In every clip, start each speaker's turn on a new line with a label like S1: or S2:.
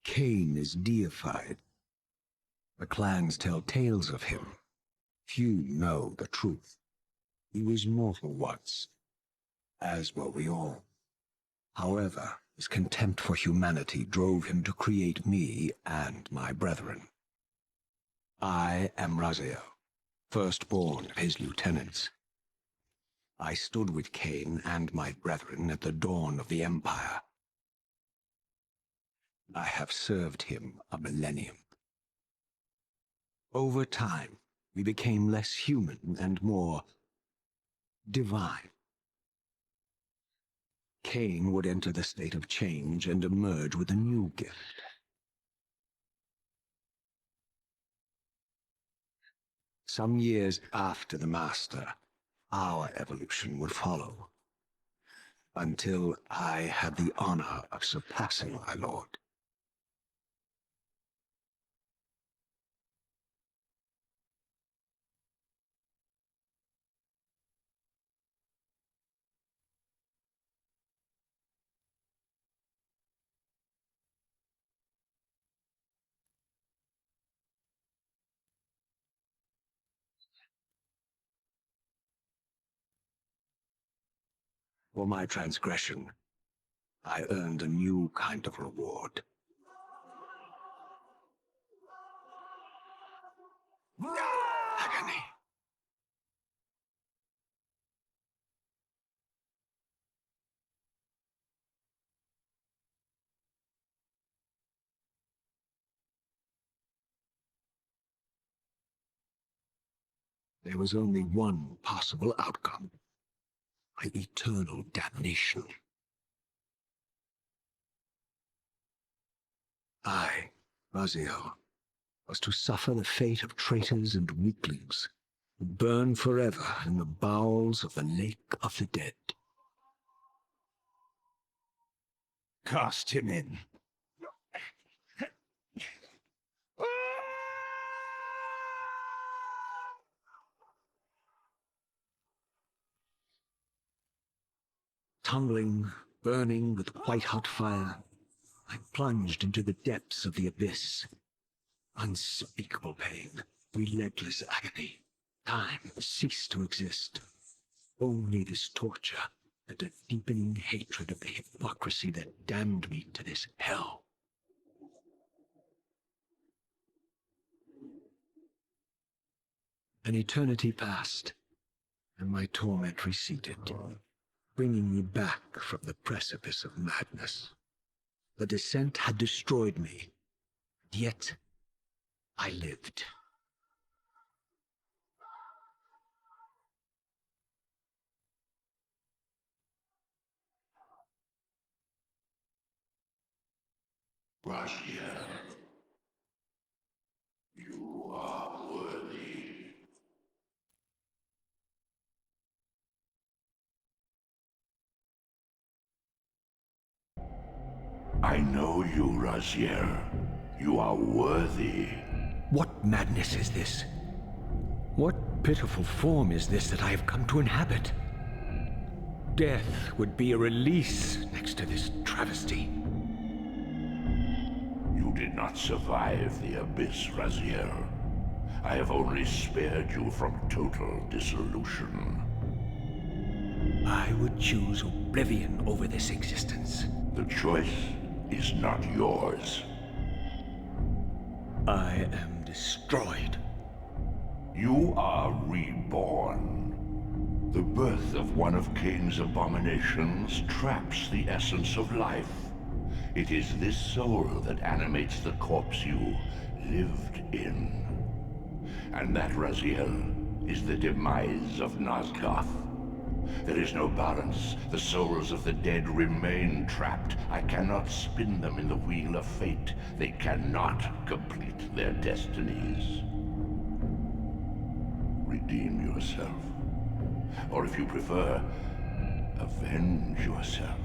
S1: Kain is deified. The clans tell tales of him. Few know the truth. He was mortal once, as were we all. However, his contempt for humanity drove him to create me and my brethren. I am Raziel, firstborn of his lieutenants. I stood with Kain and my brethren at the dawn of the Empire. I have served him a millennium. Over time, we became less human and more divine. Kain would enter the state of change and emerge with a new gift. Some years after the Master, our evolution would follow, until I had the honor of surpassing my lord. For my transgression, I earned a new kind of reward. Agony. There was only one possible outcome. My eternal damnation. I, Raziel, was to suffer the fate of traitors and weaklings, to burn forever in the bowels of the lake of the dead.
S2: Cast him in.
S1: Tumbling, burning with white-hot fire, I plunged into the depths of the abyss. Unspeakable pain, relentless agony. Time ceased to exist. Only this torture and a deepening hatred of the hypocrisy that damned me to this hell. An eternity passed, and my torment receded, bringing me back from the precipice of madness. The descent had destroyed me, yet I lived.
S3: Rahab, you are worthy. I know you, Rahab. You are worthy.
S1: What madness is this? What pitiful form is this that I have come to inhabit? Death would be a release next to this travesty.
S3: You did not survive the abyss, Raziel. I have only spared you from total dissolution.
S1: I would choose oblivion over this existence.
S3: The choice is not yours.
S1: I am destroyed.
S3: You are reborn. The birth of one of Kain's abominations traps the essence of life. It is this soul that animates the corpse you lived in. And that, Raziel, is the demise of Nosgoth. There is no balance. The souls of the dead remain trapped. I cannot spin them in the wheel of fate. They cannot complete their destinies. Redeem yourself. Or if you prefer, avenge yourself.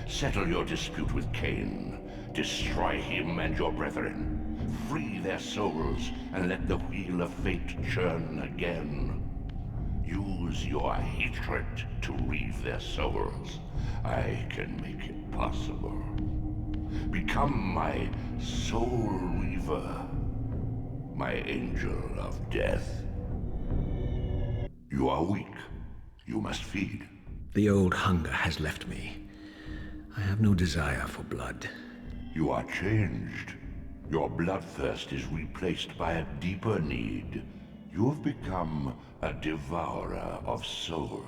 S3: Settle your dispute with Kain. Destroy him and your brethren. Free their souls and let the wheel of fate churn again. Use your hatred to reave their souls. I can make it possible. Become my soul Reaver, my angel of death. You are weak. You must feed.
S1: The old hunger has left me. I have no desire for blood.
S3: You are changed. Your bloodthirst is replaced by a deeper need. You have become a devourer of souls.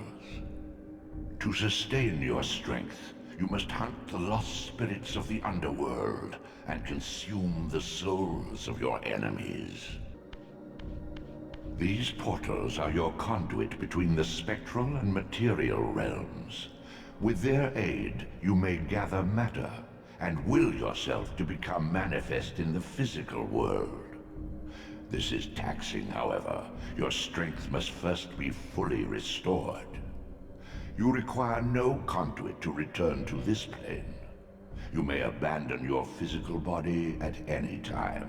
S3: To sustain your strength, you must hunt the lost spirits of the underworld and consume the souls of your enemies. These portals are your conduit between the spectral and material realms. With their aid, you may gather matter and will yourself to become manifest in the physical world. This is taxing, however. Your strength must first be fully restored. You require no conduit to return to this plane. You may abandon your physical body at any time.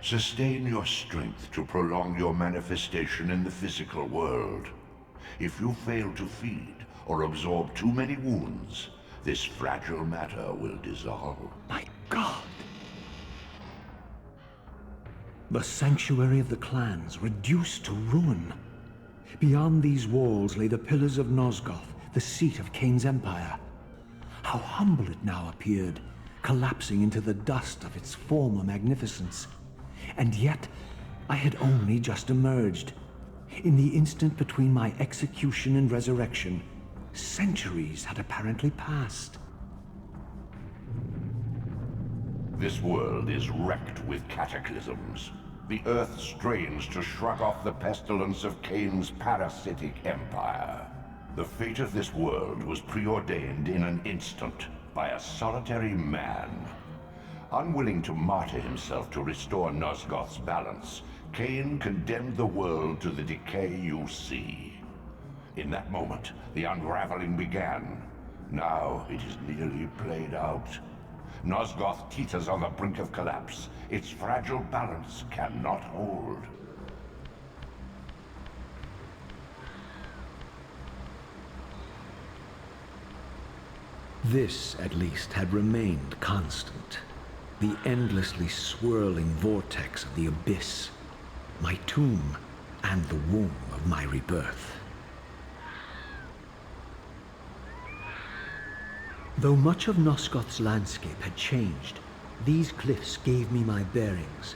S3: Sustain your strength to prolong your manifestation in the physical world. If you fail to feed or absorb too many wounds, this fragile matter will dissolve.
S1: My God! The sanctuary of the clans reduced to ruin. Beyond these walls lay the pillars of Nosgoth, the seat of Kain's empire. How humble it now appeared, collapsing into the dust of its former magnificence. And yet, I had only just emerged. In the instant between my execution and resurrection, centuries had apparently passed.
S3: This world is wrecked with cataclysms. The earth strains to shrug off the pestilence of Kain's parasitic empire. The fate of this world was preordained in an instant by a solitary man. Unwilling to martyr himself to restore Nosgoth's balance, Kain condemned the world to the decay you see. In that moment, the unraveling began. Now it is nearly played out. Nosgoth teeters on the brink of collapse. Its fragile balance cannot hold.
S1: This, at least, had remained constant. The endlessly swirling vortex of the abyss, my tomb, and the womb of my rebirth. Though much of Nosgoth's landscape had changed, these cliffs gave me my bearings.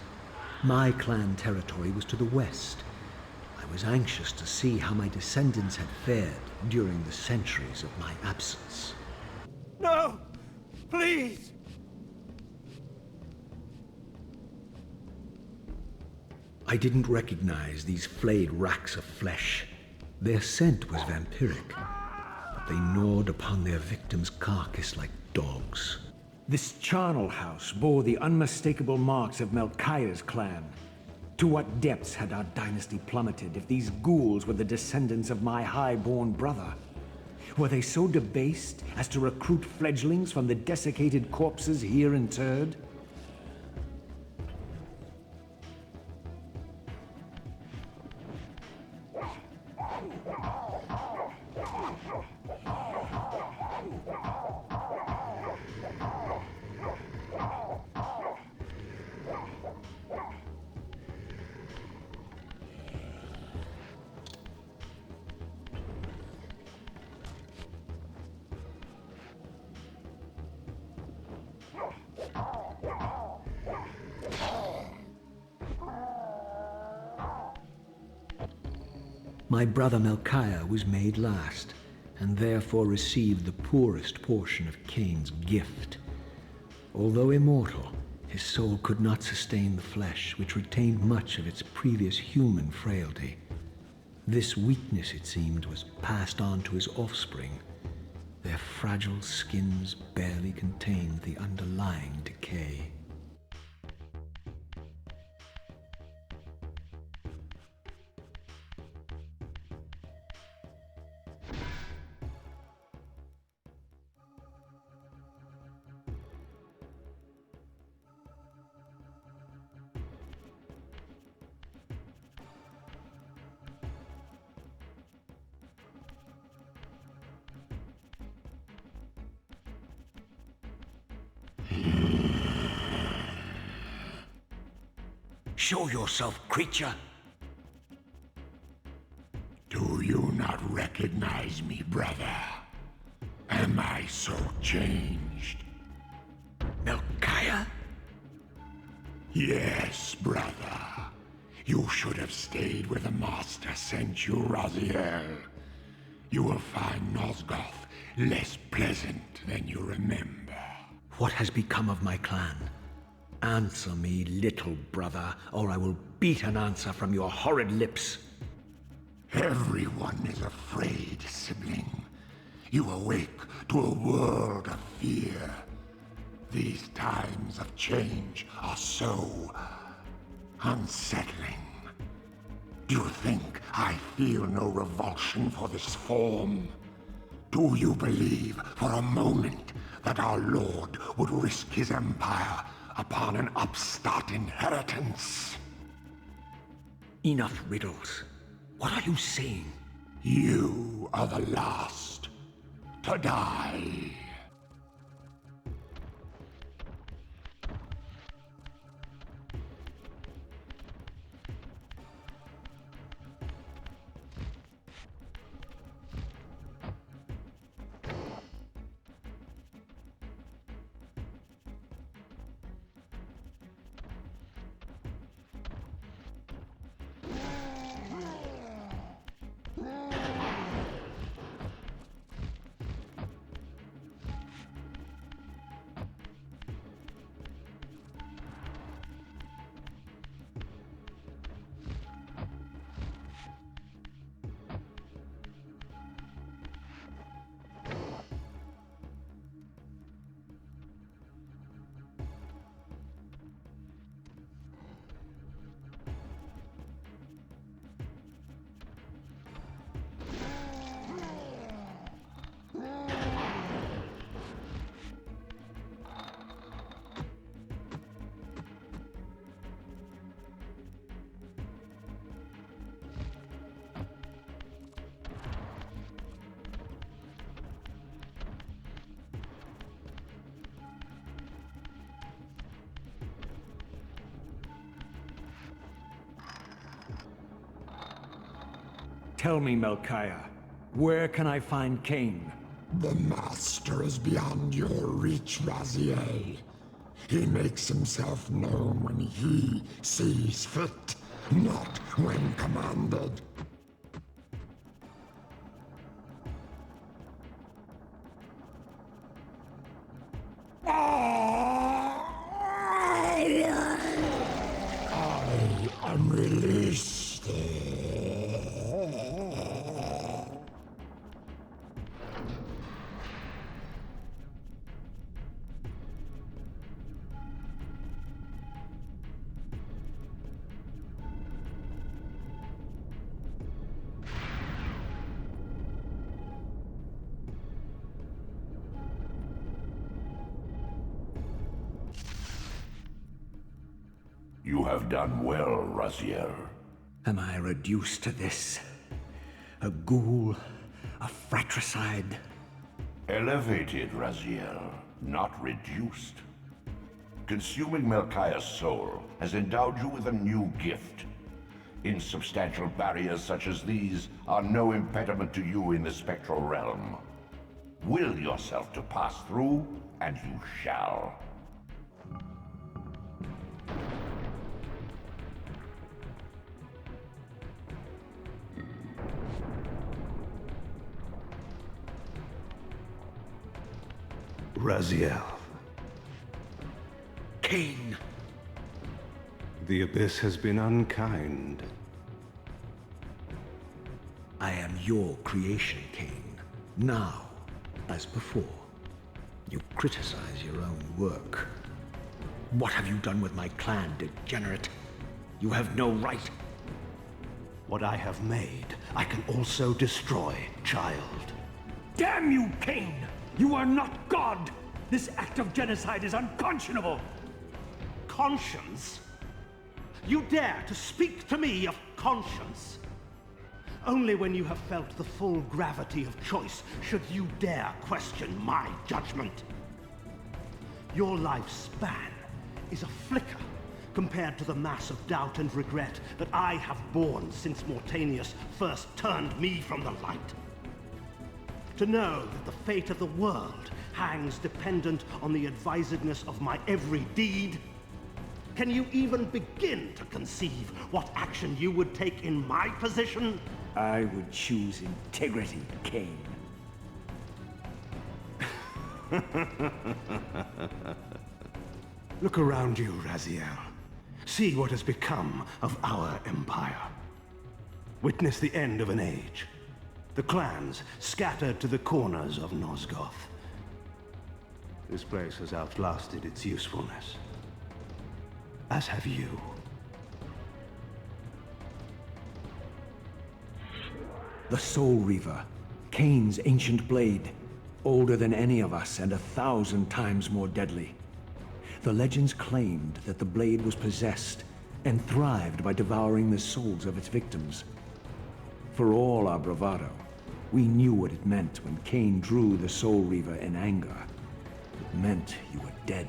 S1: My clan territory was to the west. I was anxious to see how my descendants had fared during the centuries of my absence.
S2: No! Please!
S1: I didn't recognize these flayed racks of flesh. Their scent was vampiric, but they gnawed upon their victim's carcass like dogs. This charnel house bore the unmistakable marks of Melchiah's clan. To what depths had our dynasty plummeted if these ghouls were the descendants of my high-born brother? Were they so debased as to recruit fledglings from the desiccated corpses here interred? My brother Melchiah was made last, and therefore received the poorest portion of Kain's gift. Although immortal, his soul could not sustain the flesh, which retained much of its previous human frailty. This weakness, it seemed, was passed on to his offspring. Their fragile skins barely contained the underlying decay. Show yourself, creature.
S4: Do you not recognize me, brother? Am I so changed?
S1: Melchiah?
S4: Yes, brother. You should have stayed where the Master sent you, Raziel. You will find Nosgoth less pleasant than you remember.
S1: What has become of my clan? Answer me, little brother, or I will beat an answer from your horrid lips.
S4: Everyone is afraid, sibling. You awake to a world of fear. These times of change are so unsettling. Do you think I feel no revulsion for this form? Do you believe for a moment that our Lord would risk his empire upon an upstart inheritance?
S1: Enough riddles. What are you saying?
S4: You are the last to die.
S2: Tell me, Melchiah, where can I find Kain?
S4: The Master is beyond your reach, Raziel. He makes himself known when he sees fit, not when commanded. I am released.
S3: You have done well, Raziel.
S1: Am I reduced to this? A ghoul? A fratricide?
S3: Elevated, Raziel, not reduced. Consuming Melchiah's soul has endowed you with a new gift. Insubstantial barriers such as these are no impediment to you in the spectral realm. Will yourself to pass through, and you shall.
S5: Raziel.
S1: Kain!
S5: The Abyss has been unkind.
S1: I am your creation, Kain. Now, as before, you criticize your own work. What have you done with my clan, degenerate? You have no right.
S5: What I have made, I can also destroy, child.
S2: Damn you, Kain! You are not God! This act of genocide is unconscionable!
S6: Conscience? You dare to speak to me of conscience? Only when you have felt the full gravity of choice should you dare question my judgment. Your lifespan is a flicker compared to the mass of doubt and regret that I have borne since Mortanius first turned me from the light. To know that the fate of the world hangs dependent on the advisedness of my every deed? Can you even begin to conceive what action you would take in my position?
S2: I would choose integrity, Kain.
S5: Look around you, Raziel. See what has become of our empire. Witness the end of an age. The clans scattered to the corners of Nosgoth. This place has outlasted its usefulness. As have you.
S1: The Soul Reaver, Kain's ancient blade, older than any of us and 1,000 times more deadly. The legends claimed that the blade was possessed and thrived by devouring the souls of its victims. For all our bravado, we knew what it meant when Kain drew the Soul Reaver in anger. It meant you were dead.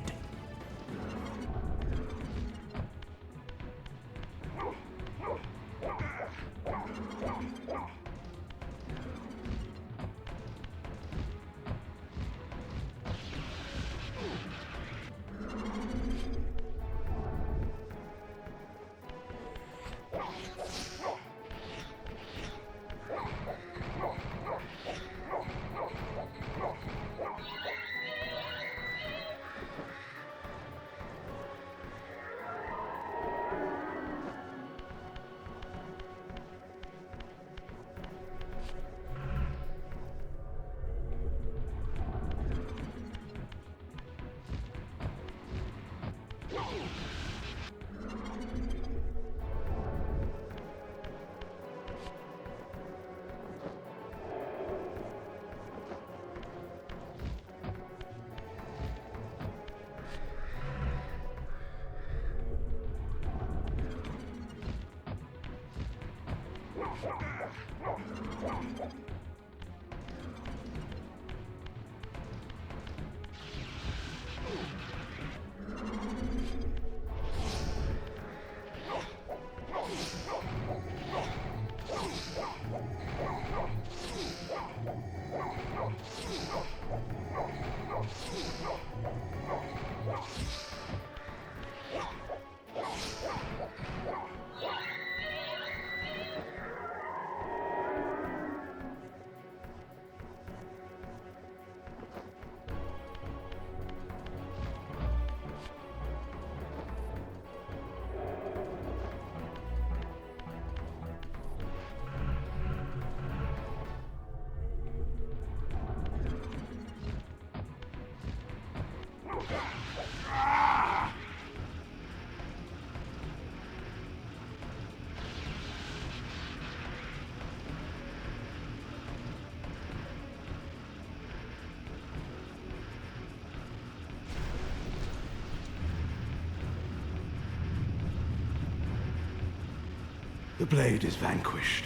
S5: The blade is vanquished.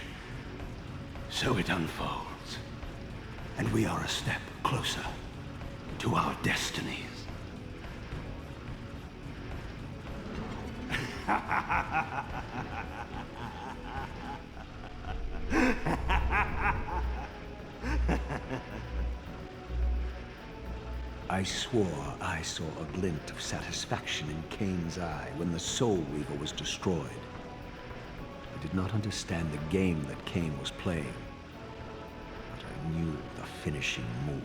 S5: So it unfolds. And we are a step closer to our destinies.
S1: I swore I saw a glint of satisfaction in Kain's eye when the Soul Reaver was destroyed. I did not understand the game that Kain was playing, but I knew the finishing move.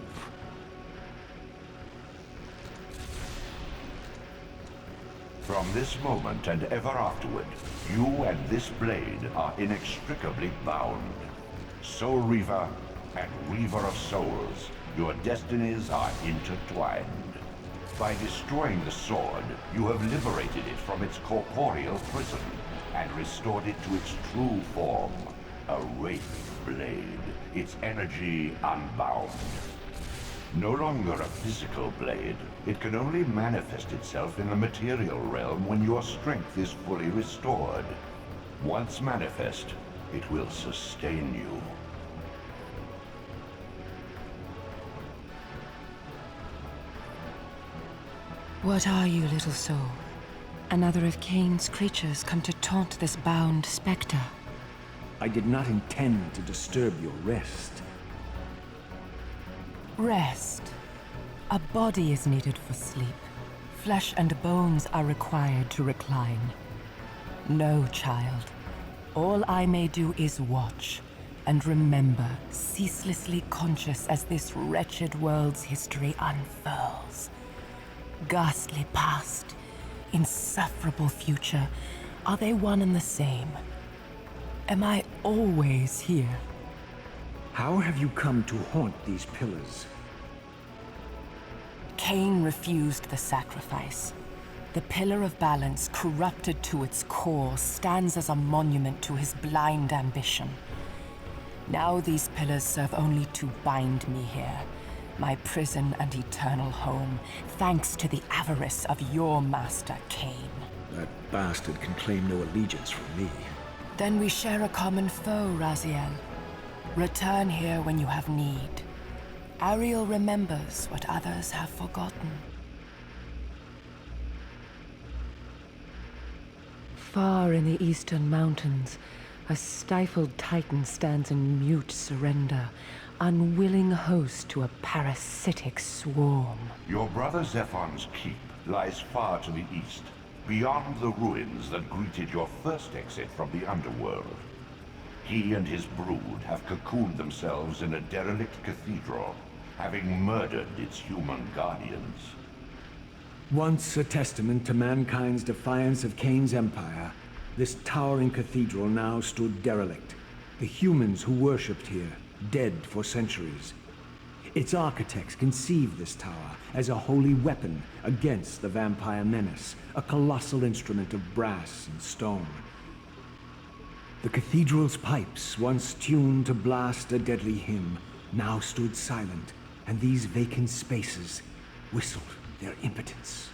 S3: From this moment and ever afterward, you and this blade are inextricably bound. Soul Reaver and Reaver of Souls, your destinies are intertwined. By destroying the sword, you have liberated it from its corporeal prison and restored it to its true form, a wraith blade, its energy unbound. No longer a physical blade, it can only manifest itself in the material realm when your strength is fully restored. Once manifest, it will sustain you.
S7: What are you, little soul? Another of Kain's creatures come to taunt this bound spectre.
S2: I did not intend to disturb your rest.
S7: Rest. A body is needed for sleep. Flesh and bones are required to recline. No, child. All I may do is watch and remember, ceaselessly conscious as this wretched world's history unfurls. Ghastly past, insufferable future, are they one and the same? Am I always here?
S2: How have you come to haunt these pillars?
S7: Kain refused the sacrifice. The Pillar of Balance, corrupted to its core, stands as a monument to his blind ambition. Now these pillars serve only to bind me here, my prison and eternal home, thanks to the avarice of your master, Kain.
S2: That bastard can claim no allegiance from me.
S7: Then we share a common foe, Raziel. Return here when you have need. Ariel remembers what others have forgotten. Far in the eastern mountains, a stifled titan stands in mute surrender, unwilling host to a parasitic swarm.
S3: Your brother Zephon's keep lies far to the east, beyond the ruins that greeted your first exit from the underworld. He and his brood have cocooned themselves in a derelict cathedral, having murdered its human guardians.
S2: Once a testament to mankind's defiance of Kain's empire, this towering cathedral now stood derelict. The humans who worshipped here, dead for centuries. Its architects conceived this tower as a holy weapon against the vampire menace, a colossal instrument of brass and stone. The cathedral's pipes, once tuned to blast a deadly hymn, now stood silent, and these vacant spaces whistled their impotence.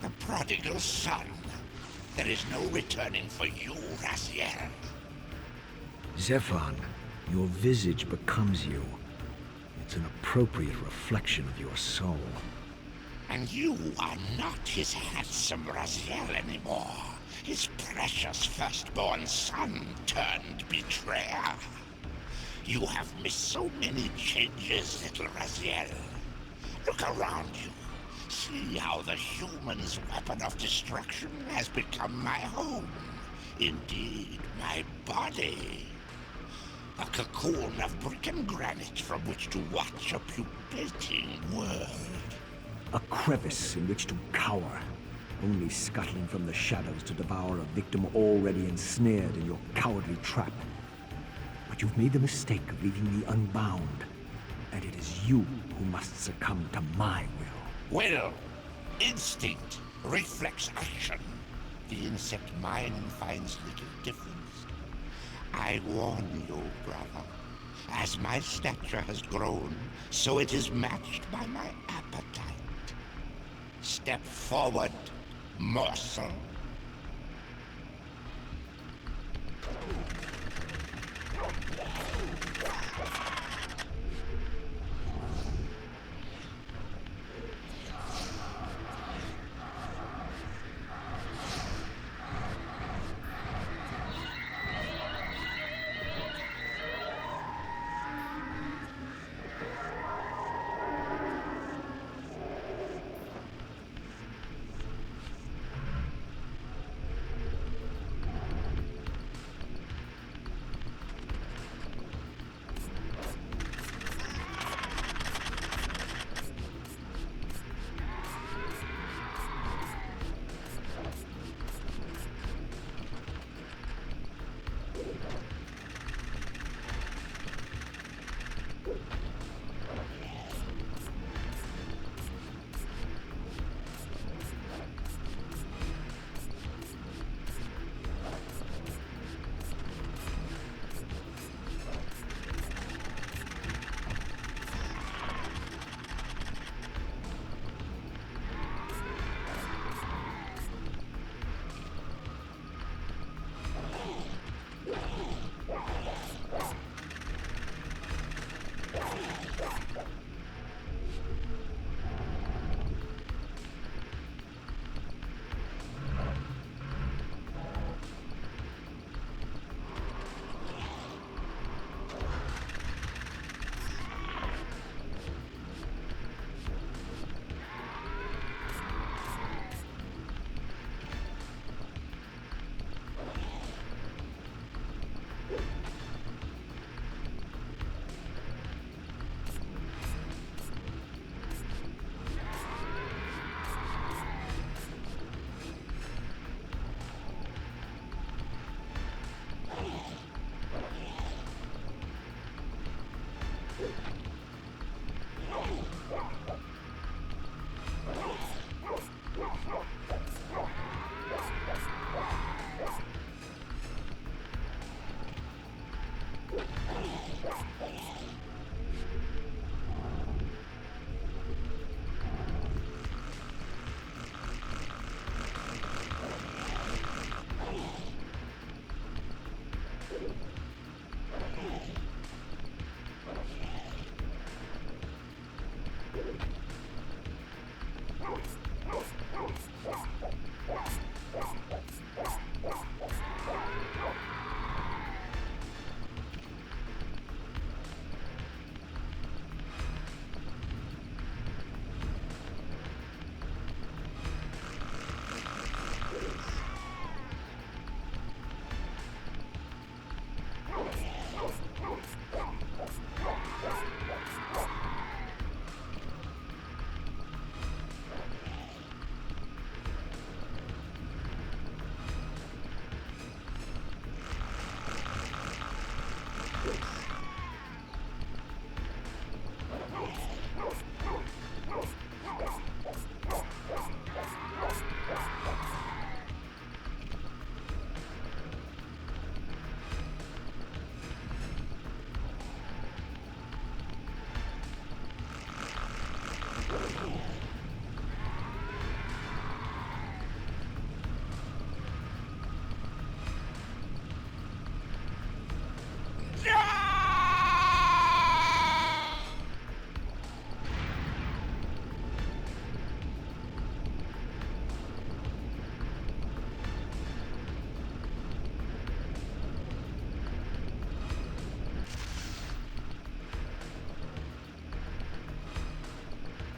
S4: The prodigal son. There is no returning for you, Raziel.
S1: Zephon, your visage becomes you. It's an appropriate reflection of your soul.
S4: And you are not his handsome Raziel anymore. His precious firstborn son turned betrayer. You have missed so many changes, little Raziel. Look around you. See how the human's weapon of destruction has become my home. Indeed, my body. A cocoon of brick and granite from which to watch a pupating world.
S2: A crevice in which to cower, only scuttling from the shadows to devour a victim already ensnared in your cowardly trap. But you've made the mistake of leaving me unbound, and it is you who must succumb to my will.
S4: Will, instinct, reflex action. The insect mind finds little difference. I warn you, brother. As my stature has grown, so it is matched by my appetite. Step forward, morsel.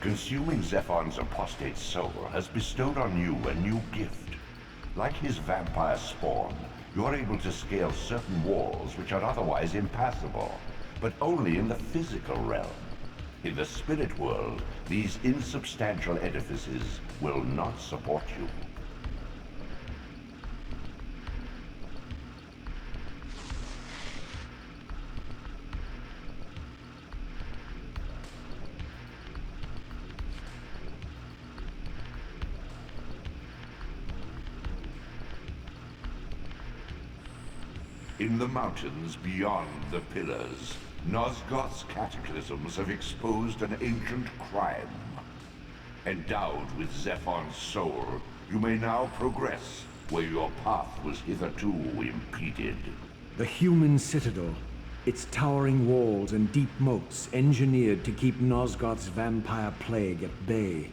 S3: Consuming Zephon's apostate soul has bestowed on you a new gift. Like his vampire spawn, you are able to scale certain walls which are otherwise impassable, but only in the physical realm. In the spirit world, these insubstantial edifices will not support you. In the mountains beyond the pillars, Nosgoth's cataclysms have exposed an ancient crime. Endowed with Zephon's soul, you may now progress where your path was hitherto impeded.
S2: The human citadel, its towering walls and deep moats engineered to keep Nosgoth's vampire plague at bay.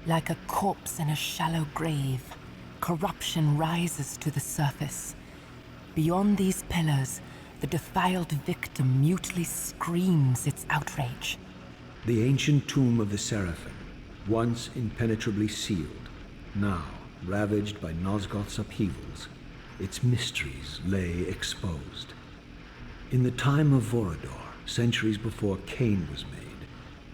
S7: Like a corpse in a shallow grave, corruption rises to the surface. Beyond these pillars, the defiled victim mutely screams its outrage.
S2: The ancient tomb of the Seraphim, once impenetrably sealed, now ravaged by Nosgoth's upheavals, its mysteries lay exposed. In the time of Vorador, centuries before Kain was made,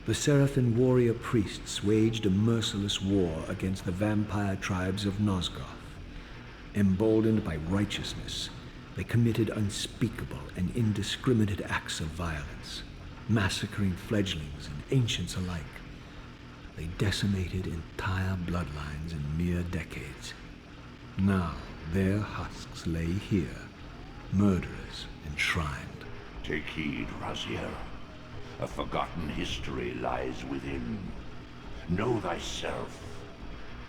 S2: the Seraphim warrior priests waged a merciless war against the vampire tribes of Nosgoth. Emboldened by righteousness, they committed unspeakable and indiscriminate acts of violence, massacring fledglings and ancients alike. They decimated entire bloodlines in mere decades. Now their husks lay here, murderers enshrined.
S3: Take heed, Raziel. A forgotten history lies within. Know thyself,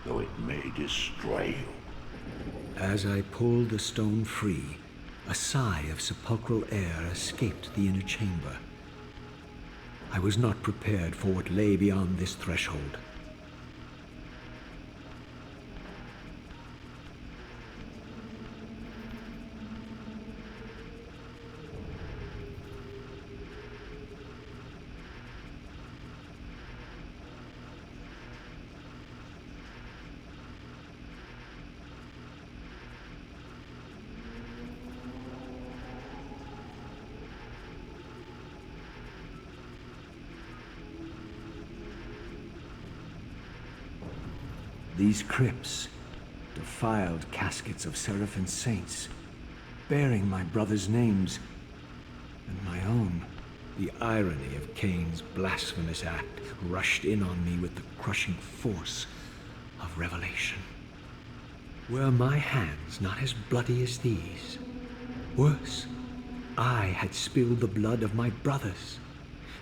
S3: though it may destroy you.
S2: As I pulled the stone free, a sigh of sepulchral air escaped the inner chamber. I was not prepared for what lay beyond this threshold. These crypts, defiled caskets of Seraphim saints, bearing my brothers' names, and my own. The irony of Kain's blasphemous act rushed in on me with the crushing force of revelation. Were my hands not as bloody as these? Worse, I had spilled the blood of my brothers,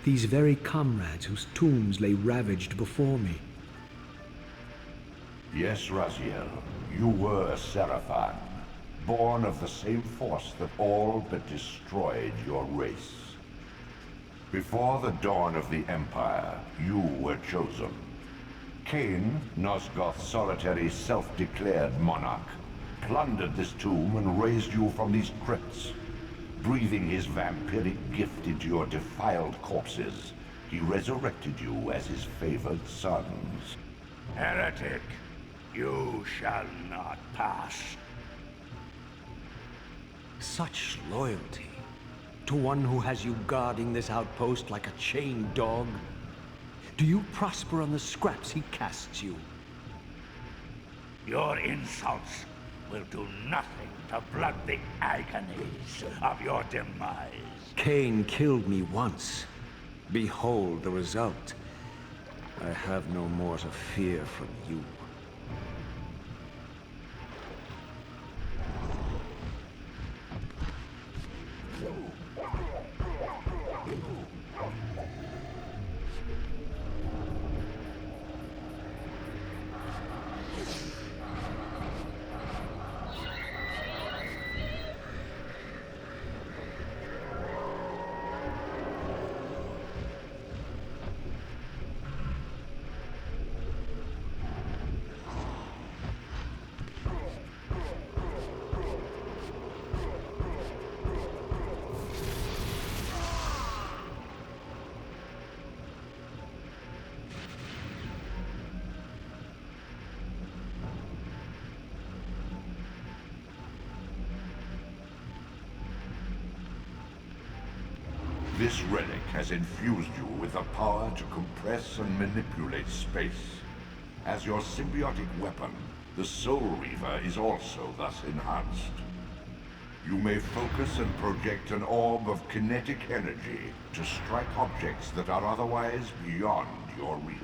S2: these very comrades whose tombs lay ravaged before me.
S3: Yes, Raziel, you were a Seraphim, born of the same force that all but destroyed your race. Before the dawn of the Empire, you were chosen. Kain, Nosgoth's solitary self-declared monarch, plundered this tomb and raised you from these crypts. Breathing his vampiric gift into your defiled corpses, he resurrected you as his favored sons.
S8: Heretic! You shall not pass.
S2: Such loyalty to one who has you guarding this outpost like a chained dog? Do you prosper on the scraps he casts you?
S8: Your insults will do nothing to blunt the agonies of your demise.
S2: Kain killed me once. Behold the result. I have no more to fear from you.
S3: This relic has infused you with the power to compress and manipulate space. As your symbiotic weapon, the Soul Reaver is also thus enhanced. You may focus and project an orb of kinetic energy to strike objects that are otherwise beyond your reach.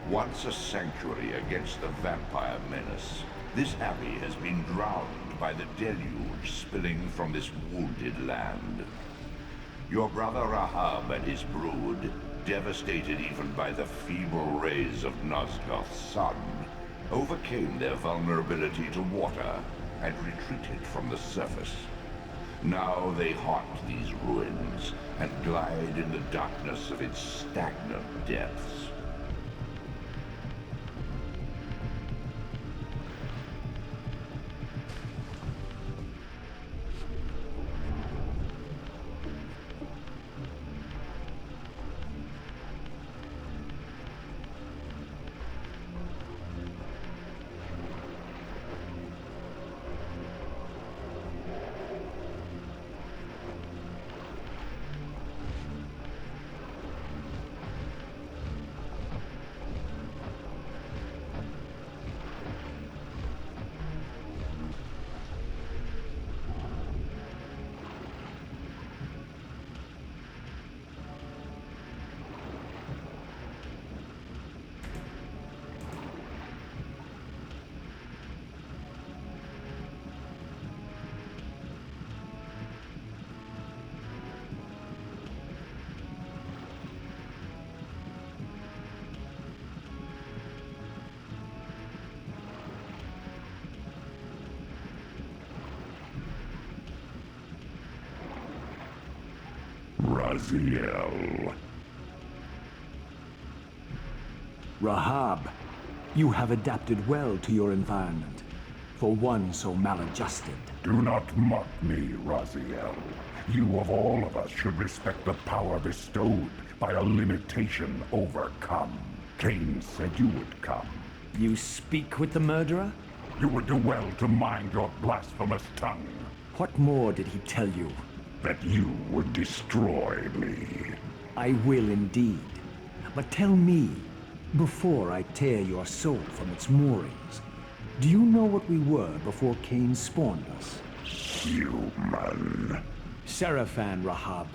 S3: Once a sanctuary against the vampire menace, this abbey has been drowned by the deluge spilling from this wounded land. Your brother Rahab and his brood, devastated even by the feeble rays of Nosgoth's sun, overcame their vulnerability to water and retreated from the surface. Now they haunt these ruins and glide in the darkness of its stagnant depths. Raziel.
S2: Rahab, you have adapted well to your environment, for one so maladjusted.
S4: Do not mock me, Raziel. You of all of us should respect the power bestowed by a limitation overcome. Kain said you would come.
S2: You speak with the murderer?
S4: You would do well to mind your blasphemous tongue.
S2: What more did he tell you?
S4: That you would destroy me.
S2: I will indeed. But tell me, before I tear your soul from its moorings, do you know what we were before Kain spawned us?
S4: Human.
S2: Seraphan, Rahab.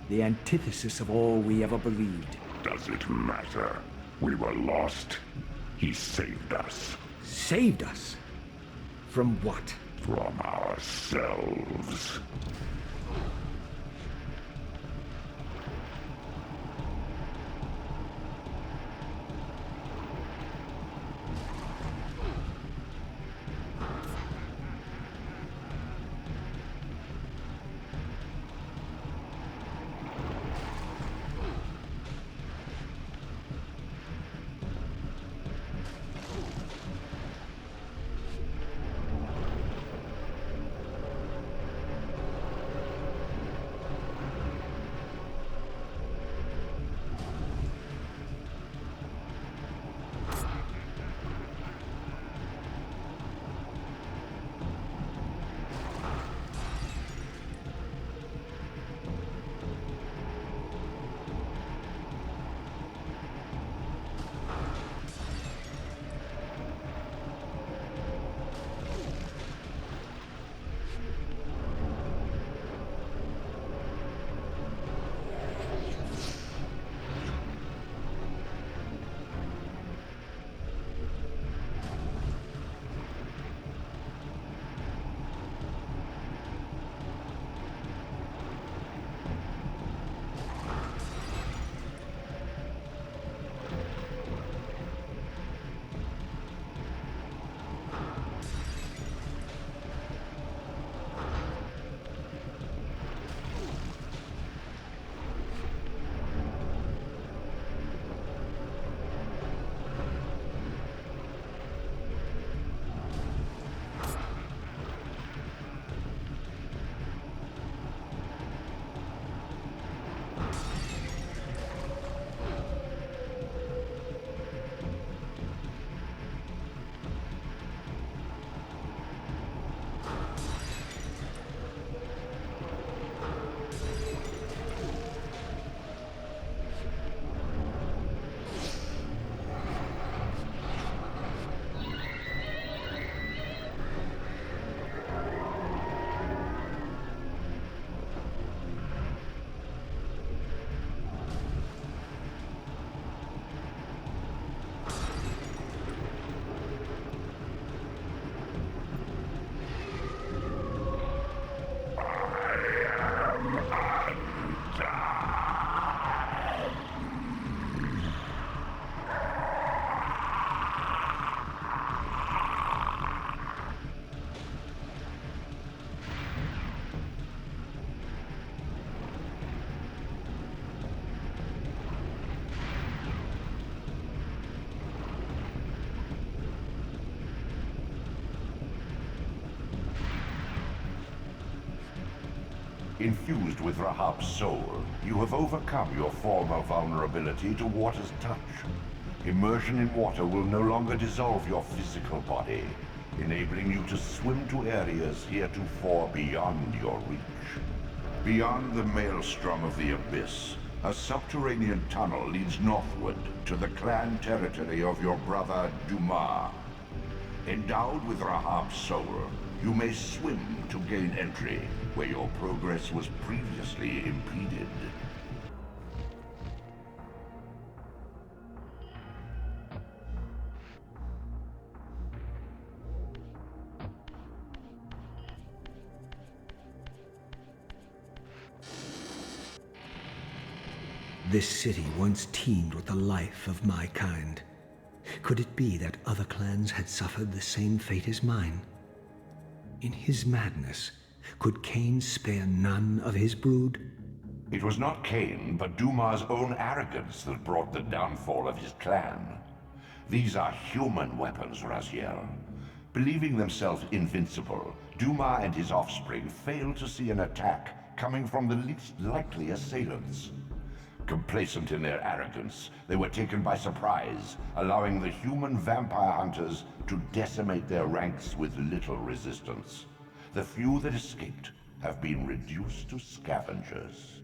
S2: The antithesis of all we ever believed.
S4: Does it matter? We were lost. He saved us.
S2: Saved us? From what?
S4: From ourselves.
S3: Infused with Rahab's soul, you have overcome your former vulnerability to water's touch. Immersion in water will no longer dissolve your physical body, enabling you to swim to areas heretofore beyond your reach. Beyond the maelstrom of the abyss, a subterranean tunnel leads northward to the clan territory of your brother Dumah. Endowed with Rahab's soul, you may swim to gain entry where your progress was previously impeded.
S2: This city once teemed with the life of my kind. Could it be that other clans had suffered the same fate as mine? In his madness, could Kain spare none of his brood?
S3: It was not Kain, but Dumah's own arrogance that brought the downfall of his clan. These are human weapons, Raziel. Believing themselves invincible, Dumah and his offspring failed to see an attack coming from the least likely assailants. Complacent in their arrogance, they were taken by surprise, allowing the human vampire hunters to decimate their ranks with little resistance. The few that escaped have been reduced to scavengers.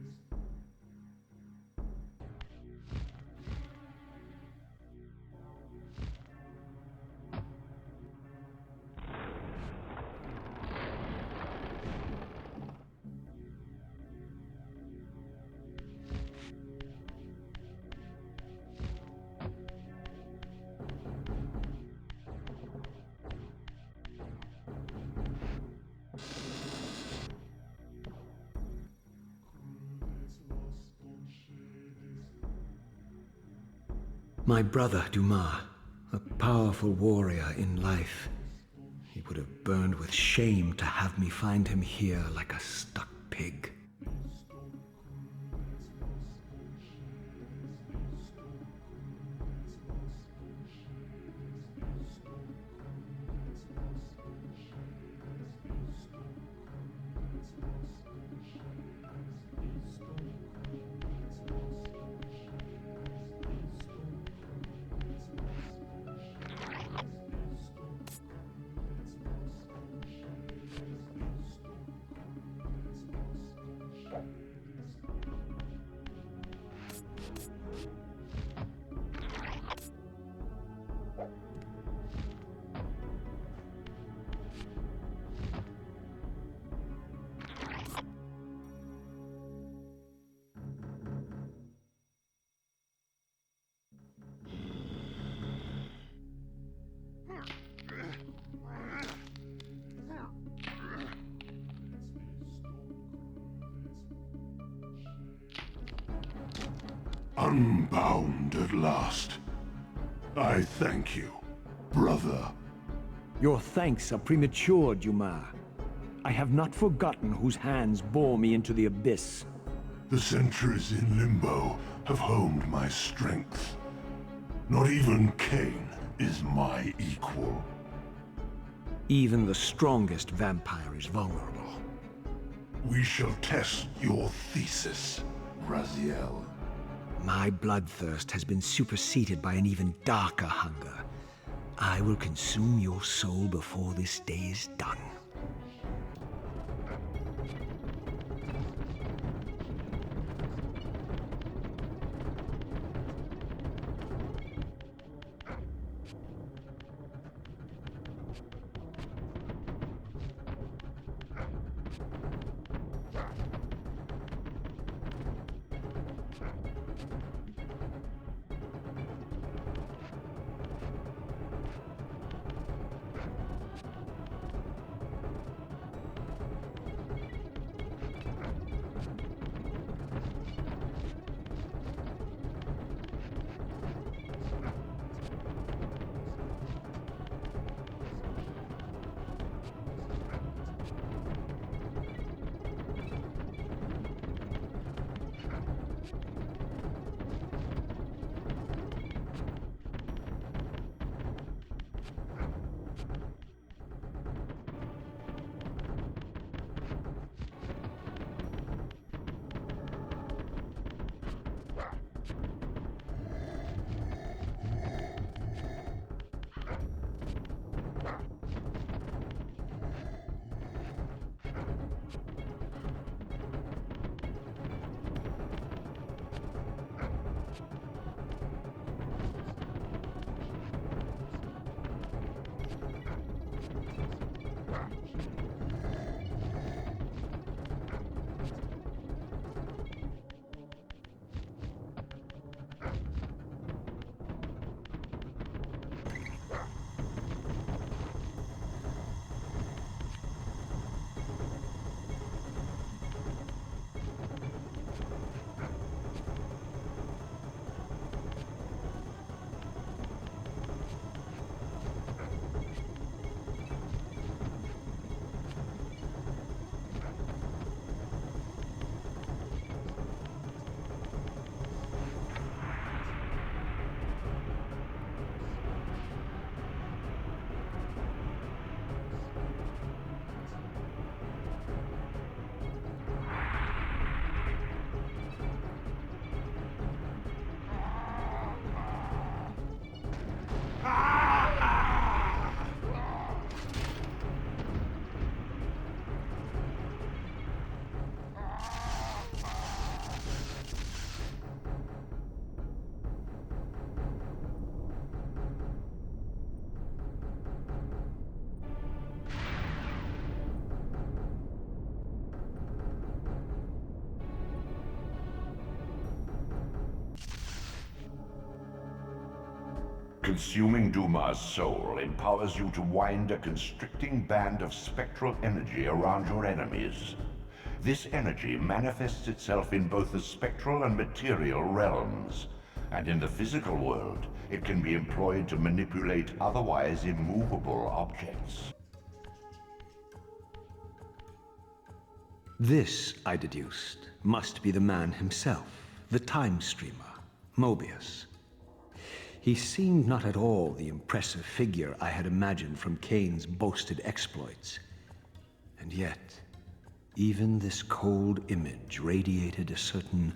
S2: My brother, Dumah, a powerful warrior in life. He would have burned with shame to have me find him here like a stuck pig.
S4: Unbound at last. I thank you, brother.
S2: Your thanks are premature, Dumah. I have not forgotten whose hands bore me into the abyss.
S4: The centuries in Limbo have honed my strength. Not even Kain is my equal.
S2: Even the strongest vampire is vulnerable.
S4: We shall test your thesis, Raziel.
S2: My bloodthirst has been superseded by an even darker hunger. I will consume your soul before this day is done.
S3: Consuming Dumah's soul empowers you to wind a constricting band of spectral energy around your enemies. This energy manifests itself in both the spectral and material realms, and in the physical world, it can be employed to manipulate otherwise immovable objects.
S2: This, I deduced, must be the man himself, the time streamer, Mobius. He seemed not at all the impressive figure I had imagined from Kain's boasted exploits. And yet, even this cold image radiated a certain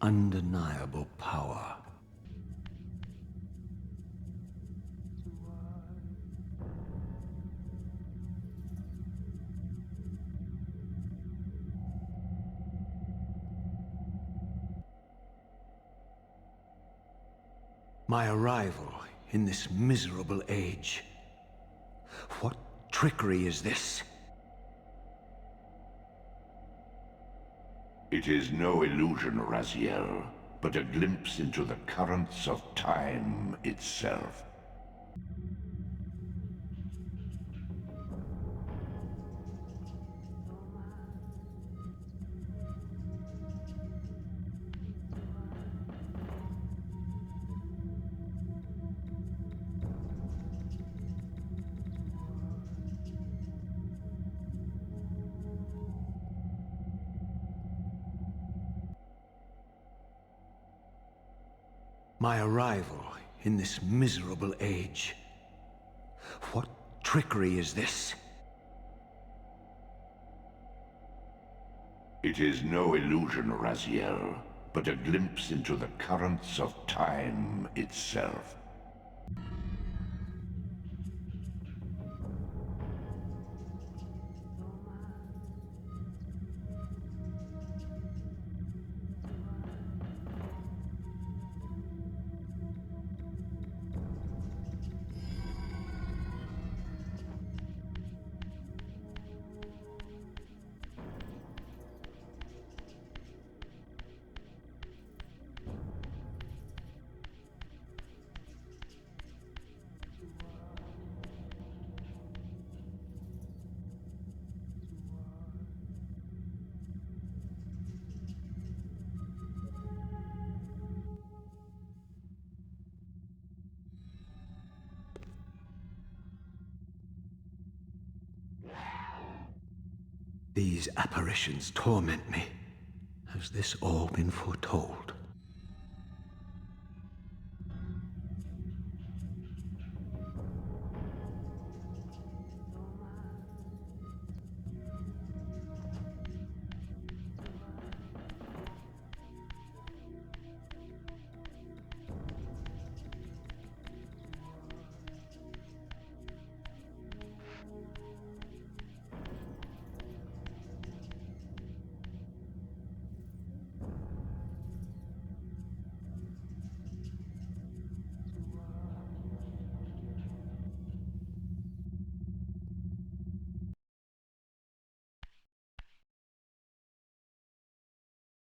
S2: undeniable power. My arrival in this miserable age. What trickery is this?
S3: It is no illusion, Raziel, but a glimpse into the currents of time itself.
S2: My arrival in this miserable age. What trickery is this?
S3: It is no illusion, Raziel, but a glimpse into the currents of time itself.
S2: These apparitions torment me. Has this all been foretold?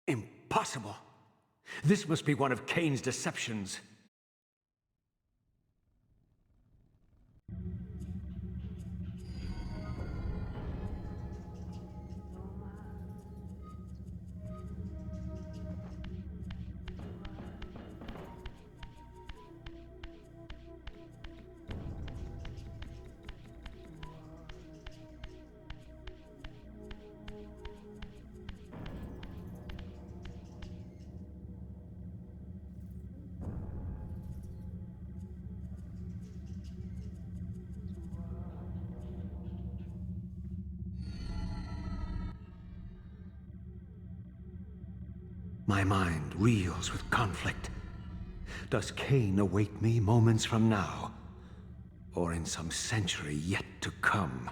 S2: Impossible! This must be one of Kain's deceptions. My mind reels with conflict. Does Kain await me moments from now? Or in some century yet to come?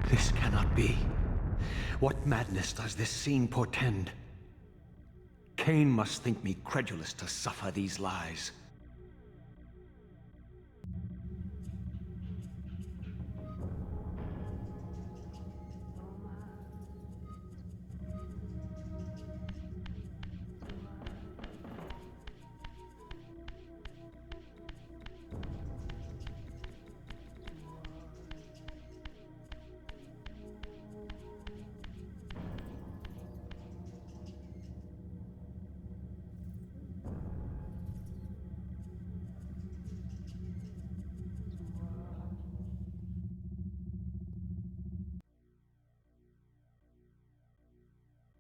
S2: This cannot be. What madness does this scene portend? Kain must think me credulous to suffer these lies.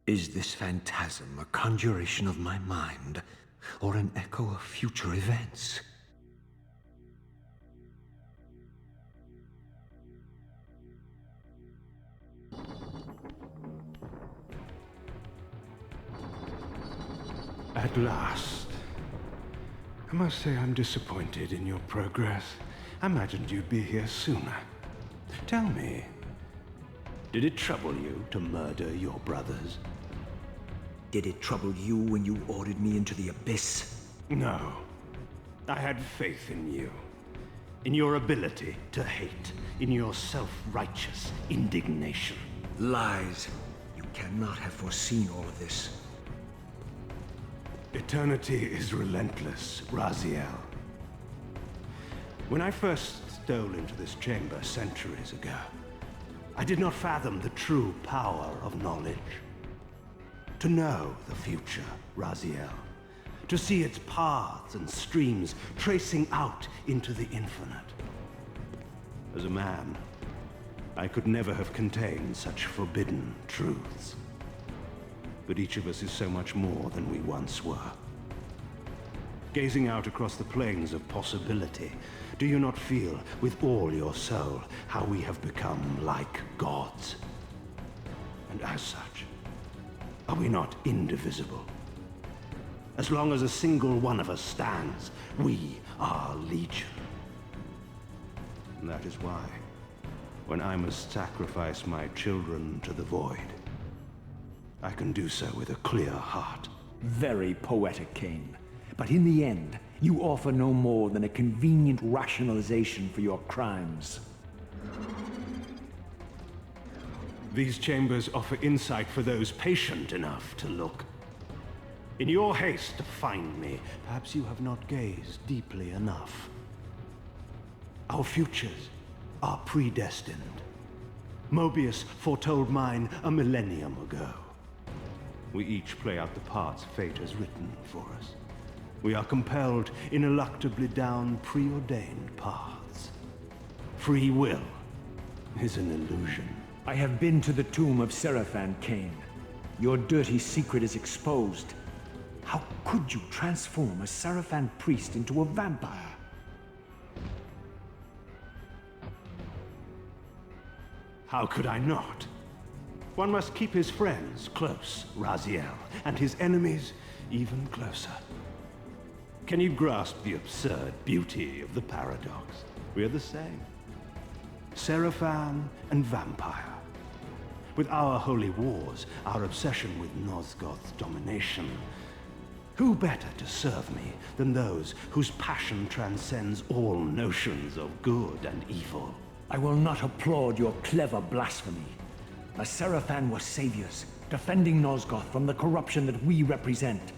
S2: Is this phantasm a conjuration of my mind, or an echo of future events?
S5: At last. I must say I'm disappointed in your progress. I imagined you'd be here sooner. Tell me, did it trouble you to murder your brothers?
S2: Did it trouble you when you ordered me into the abyss?
S5: No. I had faith in you. In your ability to hate. In your self-righteous indignation.
S2: Lies. You cannot have foreseen all of this.
S5: Eternity is relentless, Raziel. When I first stole into this chamber centuries ago, I did not fathom the true power of knowledge. To know the future, Raziel. To see its paths and streams tracing out into the infinite. As a man, I could never have contained such forbidden truths. But each of us is so much more than we once were. Gazing out across the plains of possibility, do you not feel with all your soul how we have become like gods? And as such, are we not indivisible? As long as a single one of us stands, we are legion. And that is why, when I must sacrifice my children to the void, I can do so with a clear heart.
S2: Very poetic, Kain. But in the end, you offer no more than a convenient rationalization for your crimes.
S5: These chambers offer insight for those patient enough to look. In your haste to find me, perhaps you have not gazed deeply enough. Our futures are predestined. Mobius foretold mine a millennium ago. We each play out the parts fate has written for us. We are compelled ineluctably down preordained paths. Free will is an illusion.
S2: I have been to the tomb of Zephon, Kain. Your dirty secret is exposed. How could you transform a Zephon priest into a vampire?
S5: How could I not? One must keep his friends close, Raziel, and his enemies even closer. Can you grasp the absurd beauty of the paradox? We are the same. Zephon and vampire. With our holy wars, our obsession with Nosgoth's domination, who better to serve me than those whose passion transcends all notions of good and evil?
S2: I will not applaud your clever blasphemy. The Zephon were saviors, defending Nosgoth from the corruption that we represent.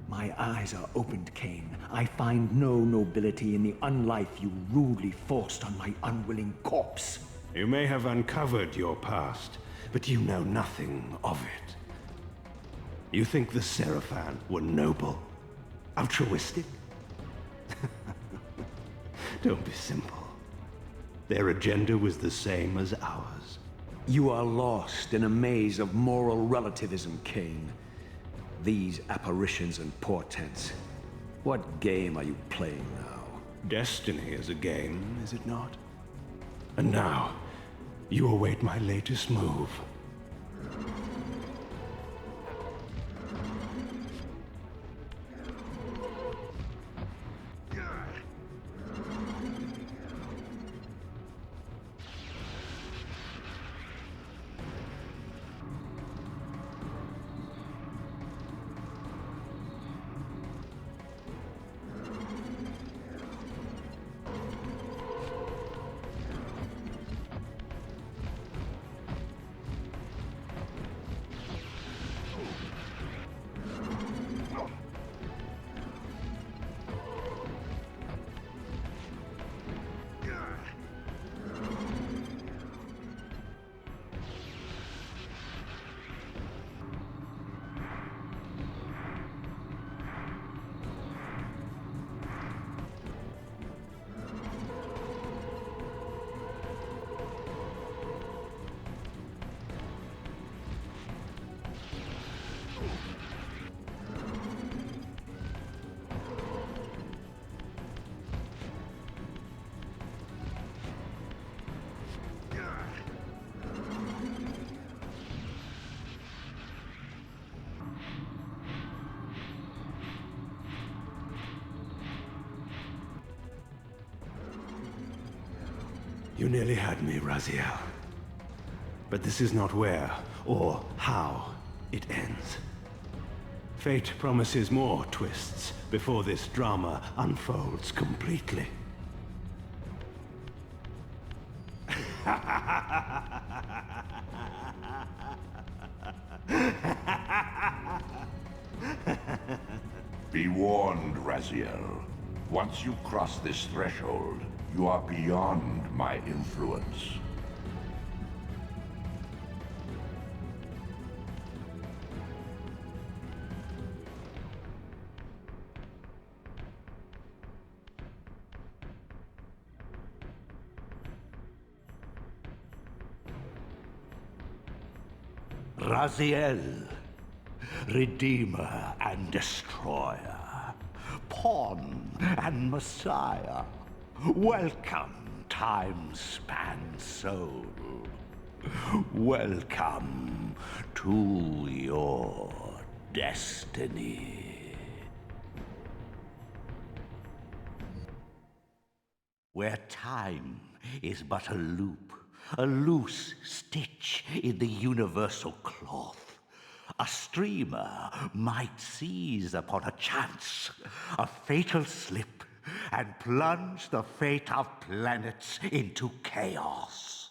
S2: My eyes are opened, Kain. I find no nobility in the unlife you rudely forced on my unwilling corpse.
S5: You may have uncovered your past, but you know nothing of it. You think the Zephon were noble? Altruistic? Don't be simple. Their agenda was the same as ours.
S2: You are lost in a maze of moral relativism, Kain. These apparitions and portents. What game are you playing now?
S5: Destiny is a game, is it not? And now, you await my latest move. You nearly had me, Raziel. But this is not where or how it ends. Fate promises more twists before this drama unfolds completely.
S3: Be warned, Raziel. Once you cross this threshold, you are beyond my influence.
S8: Raziel, Redeemer and Destroyer, Pawn and Messiah. Welcome, time-span soul. Welcome to your destiny. Where time is but a loop, a loose stitch in the universal cloth, a streamer might seize upon a chance, a fatal slip, and plunge the fate of planets into chaos.